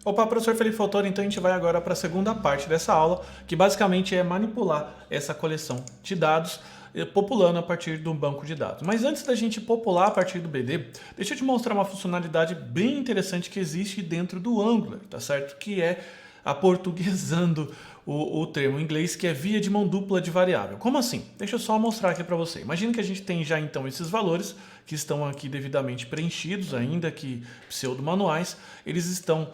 Opa, professor Felipe Fautoro, então a gente vai agora para a segunda parte dessa aula, que basicamente é manipular essa coleção de dados, populando a partir do banco de dados. Mas antes da gente popular a partir do BD, deixa eu te mostrar uma funcionalidade bem interessante que existe dentro do Angular, tá certo? Que é aportuguesando o termo em inglês, que é via de mão dupla de variável. Como assim? Deixa eu só mostrar aqui para você. Imagina que a gente tem já então esses valores que estão aqui devidamente preenchidos, ainda que pseudo-manuais, eles estão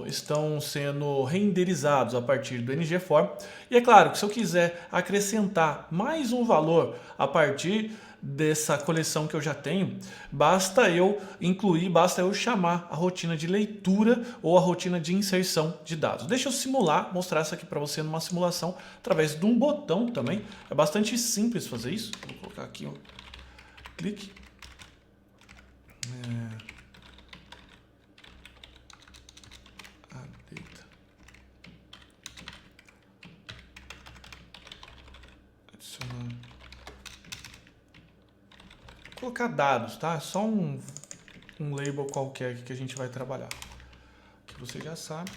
estão sendo renderizados a partir do ngForm. E é claro que se eu quiser acrescentar mais um valor a partir dessa coleção que eu já tenho, basta eu chamar a rotina de leitura ou a rotina de inserção de dados. Deixa eu simular, mostrar isso aqui para você numa simulação através de um botão também. É bastante simples fazer isso. Vou colocar aqui um clique. Adicionar. Vou colocar dados, tá? Só um label qualquer que a gente vai trabalhar. Que você já sabe.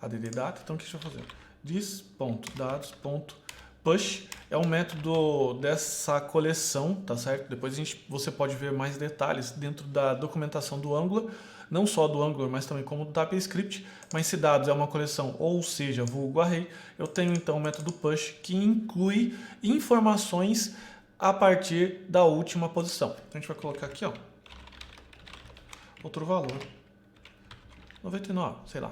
Add data. Então o que deixa eu fazer? This.dados.push é um método dessa coleção, tá certo? Depois você pode ver mais detalhes dentro da documentação do Angular, não só do Angular, mas também como do TypeScript. Mas se dados é uma coleção, ou seja, vulgo array, eu tenho então o método push que inclui informações a partir da última posição. Então a gente vai colocar aqui, ó, outro valor, 99, sei lá.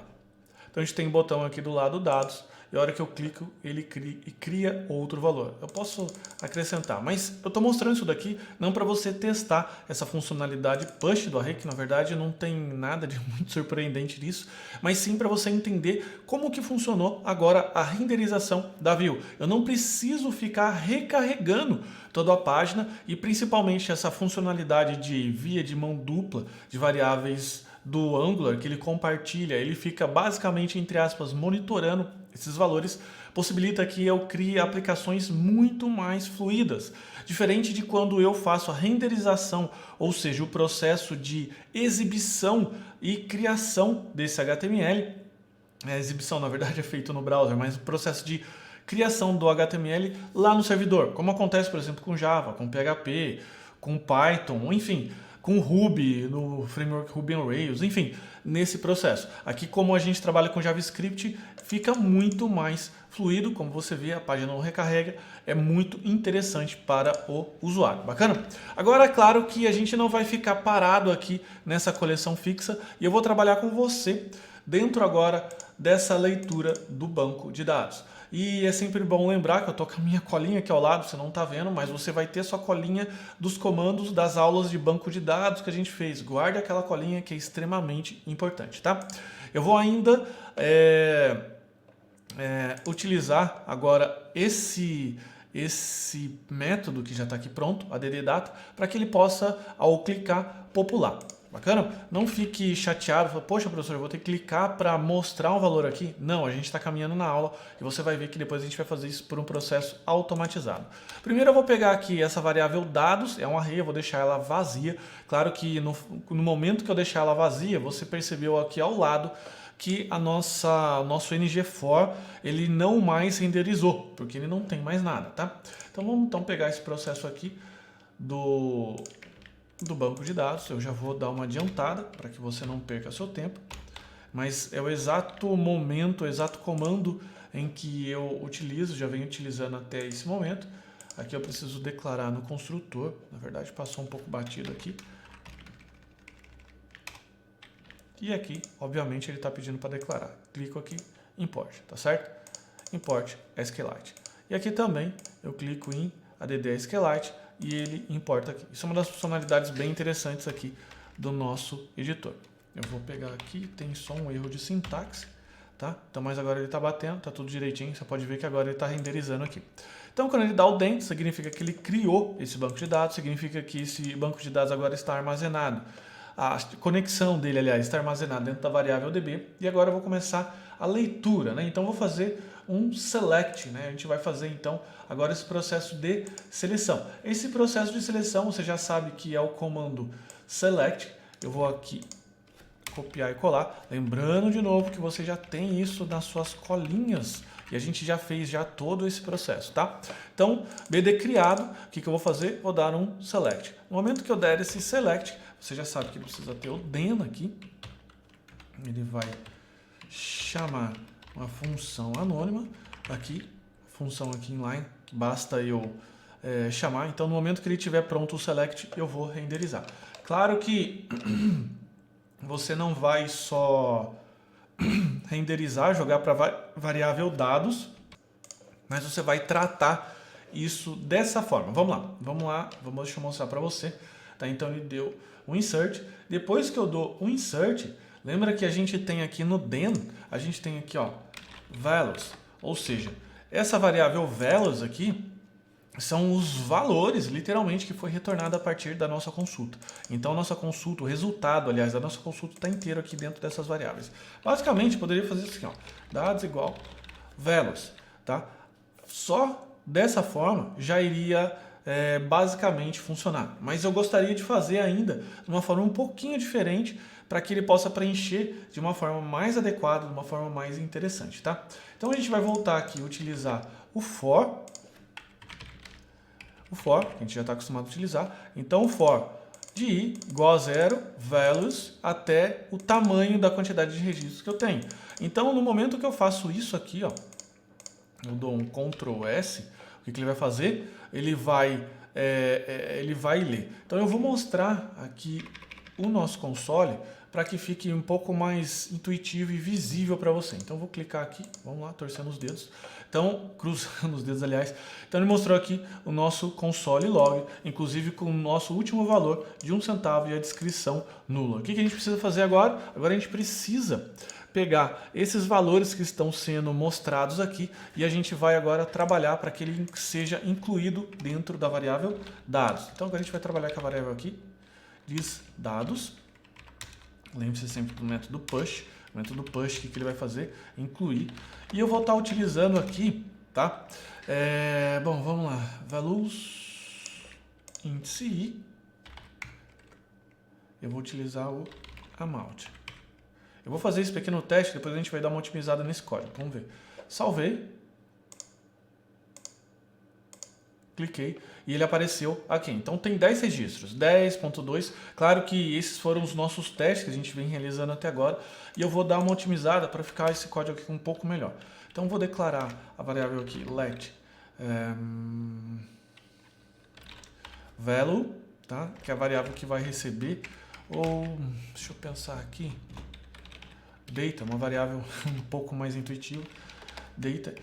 Então a gente tem um botão aqui do lado dados, e a hora que eu clico, ele cria outro valor. Eu posso acrescentar, mas eu estou mostrando isso daqui não para você testar essa funcionalidade push do array, que na verdade não tem nada de muito surpreendente nisso, mas sim para você entender como que funcionou agora a renderização da view. Eu não preciso ficar recarregando toda a página e principalmente essa funcionalidade de via de mão dupla de variáveis do Angular, que ele compartilha, ele fica basicamente, entre aspas, monitorando esses valores, possibilita que eu crie aplicações muito mais fluidas. Diferente de quando eu faço a renderização, ou seja, o processo de exibição e criação desse HTML. A exibição, na verdade, é feito no browser, mas o processo de criação do HTML lá no servidor, como acontece, por exemplo, com Java, com PHP, com Python, enfim, com Ruby, no framework Ruby on Rails, enfim, nesse processo. Aqui, como a gente trabalha com JavaScript, fica muito mais fluido, como você vê, a página não recarrega, é muito interessante para o usuário. Bacana? Agora, é claro que a gente não vai ficar parado aqui nessa coleção fixa e eu vou trabalhar com você dentro agora dessa leitura do banco de dados. E é sempre bom lembrar que eu estou com a minha colinha aqui ao lado, você não está vendo, mas você vai ter sua colinha dos comandos das aulas de banco de dados que a gente fez. Guarde aquela colinha que é extremamente importante, tá? Eu vou ainda utilizar agora esse método que já está aqui pronto, add data, para que ele possa, ao clicar, popular. Bacana? Não fique chateado, fala, poxa professor, eu vou ter que clicar para mostrar um valor aqui. Não, a gente está caminhando na aula e você vai ver que depois a gente vai fazer isso por um processo automatizado. Primeiro eu vou pegar aqui essa variável dados, é um array, eu vou deixar ela vazia. Claro que no momento que eu deixar ela vazia, você percebeu aqui ao lado que o nosso ngFor ele não mais renderizou, porque ele não tem mais nada, tá? Então vamos então pegar esse processo aqui do banco de dados. Eu já vou dar uma adiantada para que você não perca seu tempo, mas é o exato momento, o exato comando em que eu utilizo, já venho utilizando até esse momento. Aqui eu preciso declarar no construtor, na verdade passou um pouco batido aqui. E aqui, obviamente, ele está pedindo para declarar. Clico aqui, import, tá certo? Import SQLite. E aqui também eu clico em add SQLite e ele importa aqui. Isso é uma das funcionalidades bem interessantes aqui do nosso editor. Eu vou pegar aqui, tem só um erro de sintaxe, tá? Então, mas agora ele está batendo, tá tudo direitinho. Você pode ver que agora ele está renderizando aqui. Então, quando ele dá o dentro, significa que ele criou esse banco de dados, significa que esse banco de dados agora está armazenado. A conexão dele, aliás, está armazenada dentro da variável DB. E agora eu vou começar a leitura, né? Então, eu vou fazer um select, né? A gente vai fazer, então, agora esse processo de seleção. Esse processo de seleção, você já sabe que é o comando select. Eu vou aqui copiar e colar. Lembrando de novo que você já tem isso nas suas colinhas e a gente já fez já todo esse processo, tá? Então, BD criado, o que eu vou fazer? Vou dar um select. No momento que eu der esse select, você já sabe que precisa ter o den aqui. Ele vai chamar uma função anônima aqui, função aqui inline, que basta eu chamar. Então, no momento que ele estiver pronto o select, eu vou renderizar. Claro que você não vai só renderizar, jogar para variável dados, mas você vai tratar isso dessa forma. Vamos lá, deixa eu mostrar para você. Tá? Então ele deu um insert. Depois que eu dou um insert, lembra que a gente tem aqui no den, a gente tem aqui ó, values, ou seja, essa variável values aqui são os valores, literalmente, que foi retornado a partir da nossa consulta. Então, nossa consulta, o resultado, aliás, da nossa consulta está inteiro aqui dentro dessas variáveis. Basicamente, poderia fazer assim, ó, dados igual values, tá? Só dessa forma já iria basicamente funcionar. Mas eu gostaria de fazer ainda de uma forma um pouquinho diferente para que ele possa preencher de uma forma mais adequada, de uma forma mais interessante, tá? Então, a gente vai voltar aqui e utilizar o for, que a gente já está acostumado a utilizar. Então, o for de i igual a 0, values, até o tamanho da quantidade de registros que eu tenho. Então, no momento que eu faço isso aqui, ó, eu dou um Ctrl S, o que ele vai fazer? Ele vai ler. Então, eu vou mostrar aqui o nosso console para que fique um pouco mais intuitivo e visível para você. Então, eu vou clicar aqui, vamos lá, torcendo os dedos. Então, cruzando os dedos, aliás. Então, ele mostrou aqui o nosso console log, inclusive com o nosso último valor de 1 centavo e a descrição nula. O que a gente precisa fazer agora? Agora a gente precisa pegar esses valores que estão sendo mostrados aqui e a gente vai agora trabalhar para que ele seja incluído dentro da variável dados. Então, agora a gente vai trabalhar com a variável aqui, diz dados. Lembre-se sempre do método push. O método push, o que ele vai fazer? Incluir. E eu vou estar utilizando aqui, tá? Bom, vamos lá. Values índice i. Eu vou utilizar o amount. Eu vou fazer esse pequeno teste, depois a gente vai dar uma otimizada nesse código. Vamos ver. Salvei. Cliquei e ele apareceu aqui. Então tem 10 registros, 10.2. Claro que esses foram os nossos testes que a gente vem realizando até agora. E eu vou dar uma otimizada para ficar esse código aqui um pouco melhor. Então vou declarar a variável aqui, let value, tá? Que é a variável que vai receber, ou deixa eu pensar aqui, data, uma variável um pouco mais intuitiva. Data.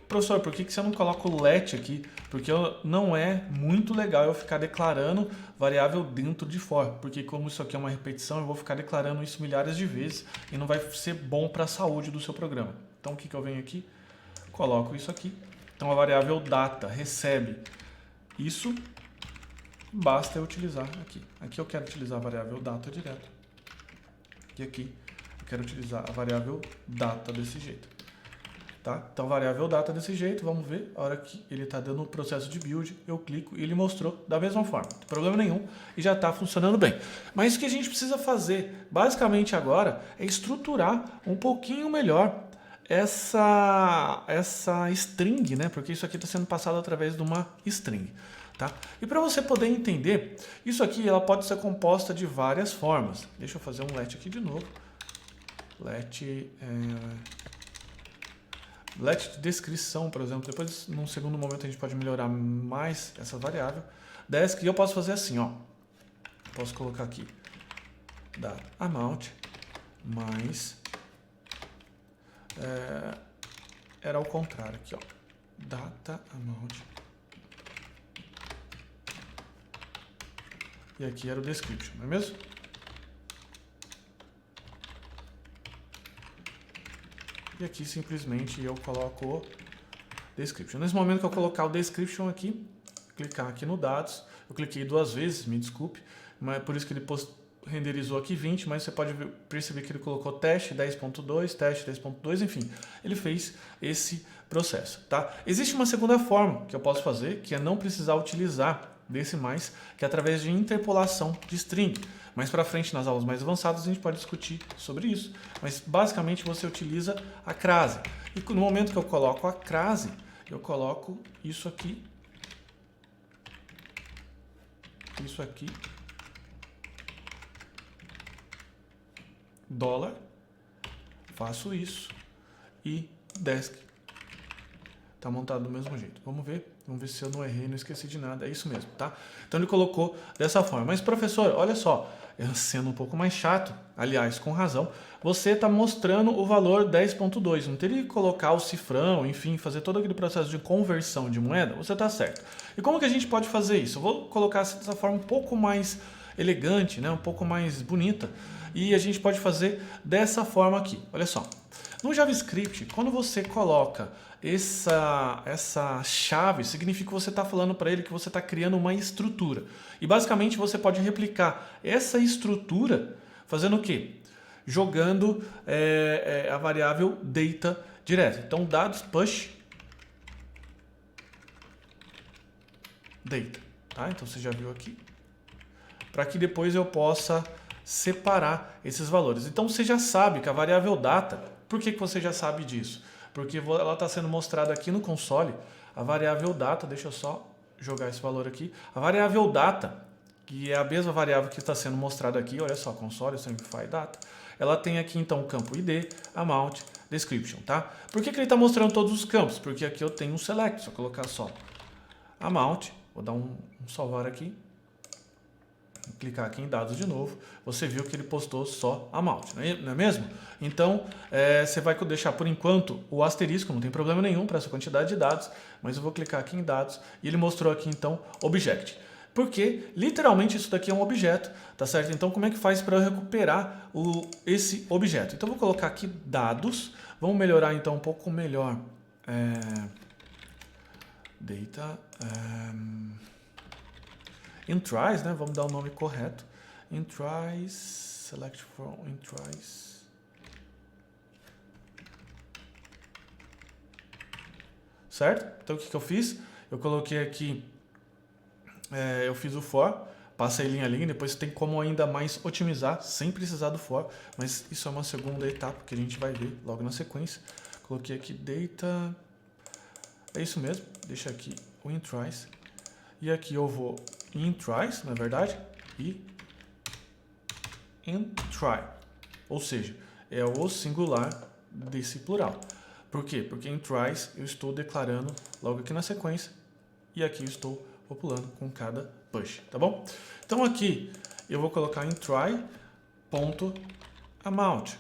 Professor, por que você não coloca o let aqui? Porque não é muito legal eu ficar declarando variável dentro de for, porque como isso aqui é uma repetição, eu vou ficar declarando isso milhares de vezes e não vai ser bom para a saúde do seu programa. Então, o que eu venho aqui? Coloco isso aqui. Então, a variável data recebe isso, basta eu utilizar aqui. Aqui eu quero utilizar a variável data direto. E aqui eu quero utilizar a variável data desse jeito. Tá? Então, variável data desse jeito, vamos ver, a hora que ele está dando o processo de build, eu clico e ele mostrou da mesma forma, não tem problema nenhum e já está funcionando bem. Mas o que a gente precisa fazer, basicamente agora, é estruturar um pouquinho melhor essa string, né? Porque isso aqui está sendo passado através de uma string. Tá? E para você poder entender, isso aqui ela pode ser composta de várias formas. Deixa eu fazer um let aqui de novo. Let de descrição, por exemplo. Depois, num segundo momento, a gente pode melhorar mais essa variável. Desk, eu posso fazer assim, ó. Posso colocar aqui da amount mais era ao contrário aqui, ó. Data amount. E aqui era o description, não é mesmo? E aqui simplesmente eu coloco o description. Nesse momento que eu colocar o description aqui, clicar aqui no dados, eu cliquei 2 vezes, me desculpe, mas é por isso que ele renderizou aqui 20, mas você pode perceber que ele colocou teste 10.2, teste 10.2, enfim, ele fez esse processo, tá? Existe uma segunda forma que eu posso fazer, que é não precisar utilizar decimais, que é através de interpolação de string. Mais para frente, nas aulas mais avançadas, a gente pode discutir sobre isso. Mas, basicamente, você utiliza a crase. E no momento que eu coloco a crase, eu coloco isso aqui, dólar, faço isso e desk está montado do mesmo jeito. Vamos ver se eu não errei, não esqueci de nada, é isso mesmo, tá? Então ele colocou dessa forma. Mas professor, olha só, sendo um pouco mais chato, aliás, com razão, você está mostrando o valor 10.2, não teria que colocar o cifrão, enfim, fazer todo aquele processo de conversão de moeda? Você está certo. E como que a gente pode fazer isso? Eu vou colocar dessa forma um pouco mais elegante, né? Um pouco mais bonita, e a gente pode fazer dessa forma aqui, olha só. No JavaScript, quando você coloca essa chave, significa que você está falando para ele que você está criando uma estrutura. E basicamente você pode replicar essa estrutura fazendo o quê? Jogando a variável data direto. Então, dados push data. Tá? Então, você já viu aqui. Para que depois eu possa separar esses valores. Então, você já sabe que a variável data, por que você já sabe disso? Porque ela está sendo mostrada aqui no console, a variável data, deixa eu só jogar esse valor aqui, a variável data, que é a mesma variável que está sendo mostrada aqui, olha só, console, simplify data, ela tem aqui então o campo id, amount, description, tá? Por que ele está mostrando todos os campos? Porque aqui eu tenho um select, se eu colocar só amount, vou dar um salvar aqui, clicar aqui em dados de novo, você viu que ele postou só amount, não é mesmo? Então, você vai deixar por enquanto o asterisco, não tem problema nenhum para essa quantidade de dados, mas eu vou clicar aqui em dados e ele mostrou aqui então object. Porque literalmente isso daqui é um objeto, tá certo? Então como é que faz para eu recuperar esse objeto? Então eu vou colocar aqui dados, vamos melhorar então um pouco melhor. Data... Intries, né? Vamos dar o nome correto. Intries, select from intries. Certo? Então o que eu fiz? Eu coloquei aqui, eu fiz o for, passei linha a linha, depois tem como ainda mais otimizar sem precisar do for, mas isso é uma segunda etapa que a gente vai ver logo na sequência. Coloquei aqui data, é isso mesmo, deixa aqui o intries. E aqui eu vou intries, na verdade, e intry, ou seja, é o singular desse plural. Por quê? Porque intries eu estou declarando logo aqui na sequência e aqui eu estou populando com cada push, tá bom? Então aqui eu vou colocar intry.amount.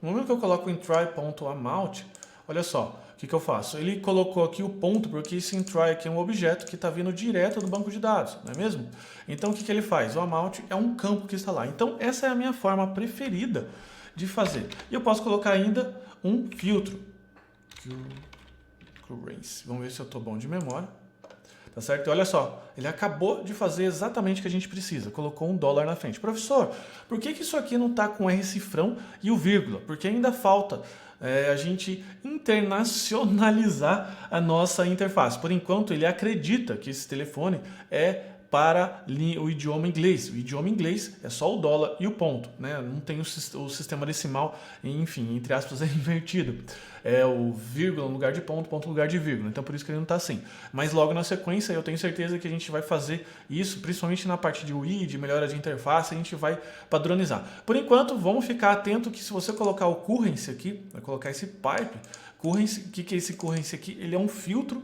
No momento que eu coloco intry.amount, olha só, o que eu faço? Ele colocou aqui o ponto, porque esse intry aqui é um objeto que está vindo direto do banco de dados, não é mesmo? Então, o que ele faz? O amount é um campo que está lá. Então, essa é a minha forma preferida de fazer. E eu posso colocar ainda um filtro. Vamos ver se eu estou bom de memória. Tá certo? E olha só, ele acabou de fazer exatamente o que a gente precisa. Colocou $1 na frente. Professor, por que isso aqui não está com R cifrão e o vírgula? Porque ainda falta a gente internacionalizar a nossa interface. Por enquanto, ele acredita que esse telefone é para o idioma inglês. O idioma inglês é só o dólar e o ponto, né? Não tem o sistema decimal, enfim, entre aspas, é invertido. É o vírgula no lugar de ponto, ponto no lugar de vírgula. Então, por isso que ele não está assim. Mas logo na sequência, eu tenho certeza que a gente vai fazer isso, principalmente na parte de UI, de melhora de interface, a gente vai padronizar. Por enquanto, vamos ficar atento que se você colocar o currency aqui, vai colocar esse pipe, currency, o que é esse currency aqui? Ele é um filtro.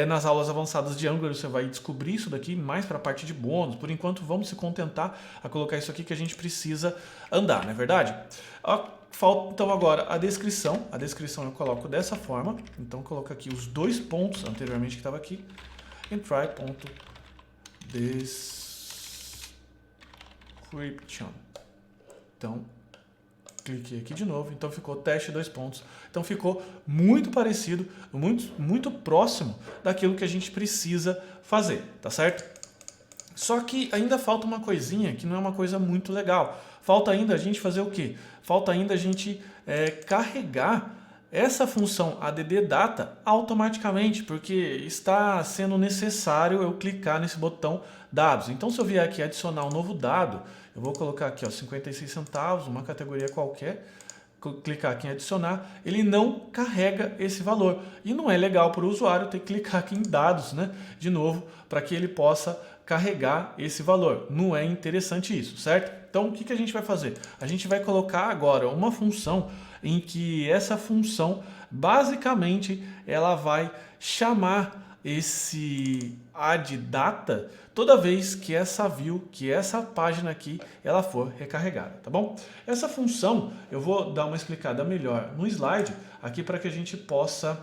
Nas aulas avançadas de Angular você vai descobrir isso daqui mais para a parte de bônus. Por enquanto, vamos se contentar a colocar isso aqui que a gente precisa andar, não é verdade? Falta então agora a descrição. A descrição eu coloco dessa forma. Então, coloco aqui os dois pontos anteriormente que estava aqui. Try.description. Então, cliquei aqui de novo, então ficou teste 2 pontos. Então ficou muito parecido, muito próximo daquilo que a gente precisa fazer, tá certo? Só que ainda falta uma coisinha que não é uma coisa muito legal. Falta ainda a gente fazer o quê? Falta ainda a gente carregar essa função addData automaticamente, porque está sendo necessário eu clicar nesse botão dados. Então, se eu vier aqui adicionar um novo dado, eu vou colocar aqui, ó, 56 centavos, uma categoria qualquer, clicar aqui em adicionar, ele não carrega esse valor. E não é legal para o usuário ter que clicar aqui em dados, né, de novo, para que ele possa carregar esse valor. Não é interessante isso, certo? Então, o que a gente vai fazer? A gente vai colocar agora uma função em que essa função, basicamente, ela vai chamar esse addData toda vez que essa view, que essa página aqui, ela for recarregada, tá bom? Essa função, eu vou dar uma explicada melhor no slide, aqui para que a gente possa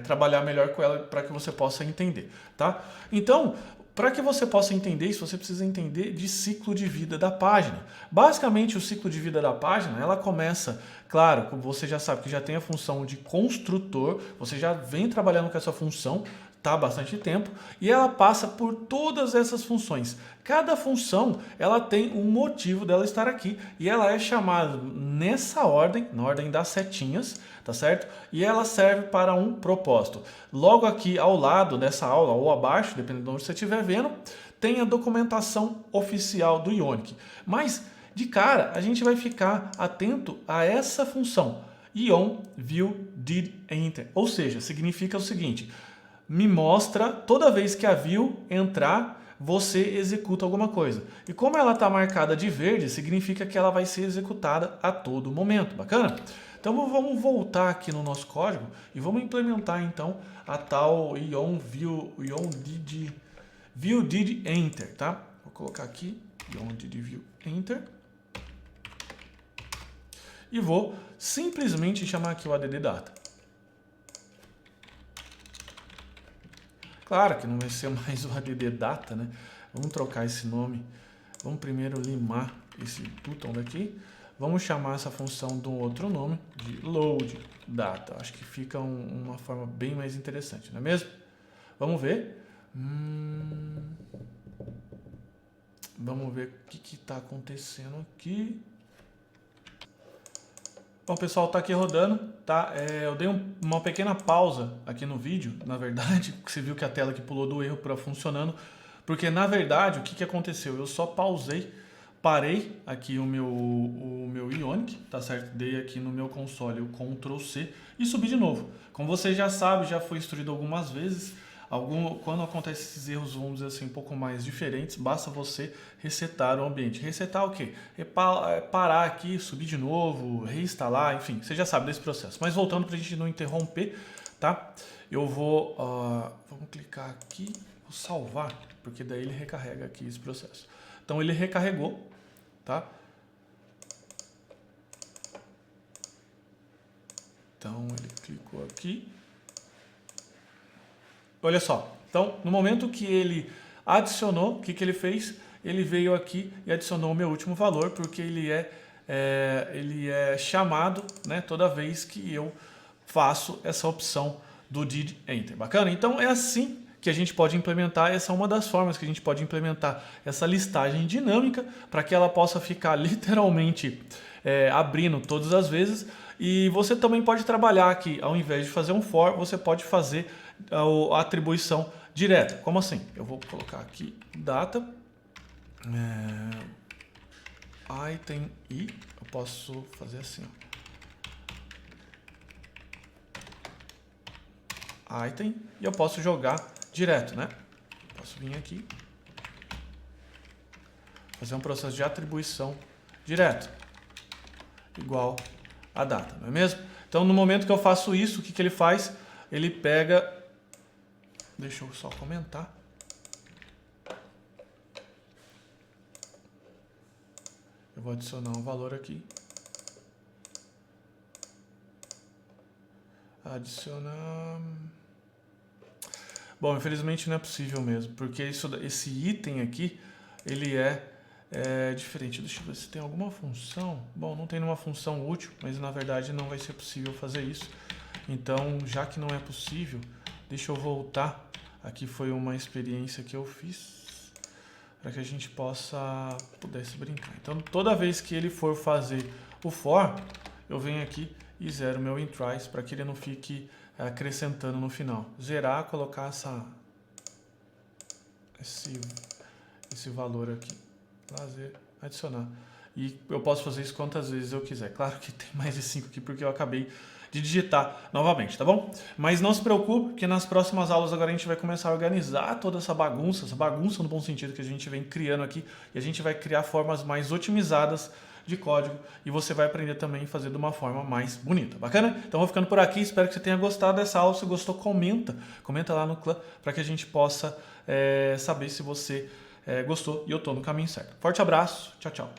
trabalhar melhor com ela, para que você possa entender, tá? Então, para que você possa entender isso, você precisa entender de ciclo de vida da página. Basicamente, o ciclo de vida da página, ela começa, claro, como você já sabe que já tem a função de construtor, você já vem trabalhando com essa função, tá, há bastante tempo, e ela passa por todas essas funções. Cada função, ela tem um motivo dela estar aqui, e ela é chamada nessa ordem, na ordem das setinhas, tá certo? E ela serve para um propósito. Logo aqui ao lado dessa aula, ou abaixo, dependendo de onde você estiver vendo, tem a documentação oficial do Ionic. Mas, de cara, a gente vai ficar atento a essa função, ion view did enter. Ou seja, significa o seguinte, me mostra toda vez que a view entrar, você executa alguma coisa. E como ela está marcada de verde, significa que ela vai ser executada a todo momento. Bacana? Então vamos voltar aqui no nosso código e vamos implementar então a tal ion did enter, tá? Vou colocar aqui ion did view enter e vou simplesmente chamar aqui o addData. Claro que não vai ser mais o addData, né? Vamos trocar esse nome. Vamos primeiro limar esse botão daqui. Vamos chamar essa função de um outro nome, de loadData. Acho que fica uma forma bem mais interessante, não é mesmo? Vamos ver. Vamos ver o que está acontecendo aqui. Bom, pessoal, tá aqui rodando, tá? Eu dei uma pequena pausa aqui no vídeo, na verdade, você viu que a tela que pulou do erro para funcionando, porque na verdade o que aconteceu? Eu só parei aqui o meu Ionic, tá certo? Dei aqui no meu console o Ctrl C e subi de novo. Como você já sabe, já foi instruído algumas vezes, quando acontecem esses erros, vamos dizer assim, um pouco mais diferentes, basta você resetar o ambiente. Resetar o quê? Parar aqui, subir de novo, reinstalar, enfim, você já sabe desse processo. Mas voltando para a gente não interromper, tá? Eu vou, vamos clicar aqui, vou salvar, porque daí ele recarrega aqui esse processo. Então ele recarregou, tá? Então ele clicou aqui. Olha só, então no momento que ele adicionou, o que ele fez? Ele veio aqui e adicionou o meu último valor, porque ele é chamado, né, toda vez que eu faço essa opção do did enter. Bacana? Então é assim que a gente pode implementar, essa é uma das formas que a gente pode implementar essa listagem dinâmica, para que ela possa ficar literalmente abrindo todas as vezes. E você também pode trabalhar aqui, ao invés de fazer um for, você pode fazer a atribuição direta. Como assim? Eu vou colocar aqui data, item e eu posso fazer assim, ó. Item e eu posso jogar direto, né? Posso vir aqui, fazer um processo de atribuição direto, igual a data, não é mesmo? Então, no momento que eu faço isso, o que ele faz? Ele pega... Deixa eu só comentar. Eu vou adicionar um valor aqui. Adicionar... Bom, infelizmente não é possível mesmo, porque esse item aqui, ele é diferente. Deixa eu ver se tem alguma função. Bom, não tem nenhuma função útil, mas na verdade não vai ser possível fazer isso. Então, já que não é possível, deixa eu voltar. Aqui foi uma experiência que eu fiz para que a gente pudesse brincar. Então, toda vez que ele for fazer o for, eu venho aqui e zero meu intries para que ele não fique acrescentando no final. Zerar, colocar esse valor aqui, lazer, adicionar. E eu posso fazer isso quantas vezes eu quiser. Claro que tem mais de 5 aqui porque eu acabei de digitar novamente, tá bom? Mas não se preocupe, que nas próximas aulas agora a gente vai começar a organizar toda essa bagunça no bom sentido que a gente vem criando aqui, e a gente vai criar formas mais otimizadas de código, e você vai aprender também a fazer de uma forma mais bonita, bacana? Então vou ficando por aqui, espero que você tenha gostado dessa aula. Se gostou, comenta lá no clã, para que a gente possa saber se você gostou e eu estou no caminho certo. Forte abraço, tchau, tchau.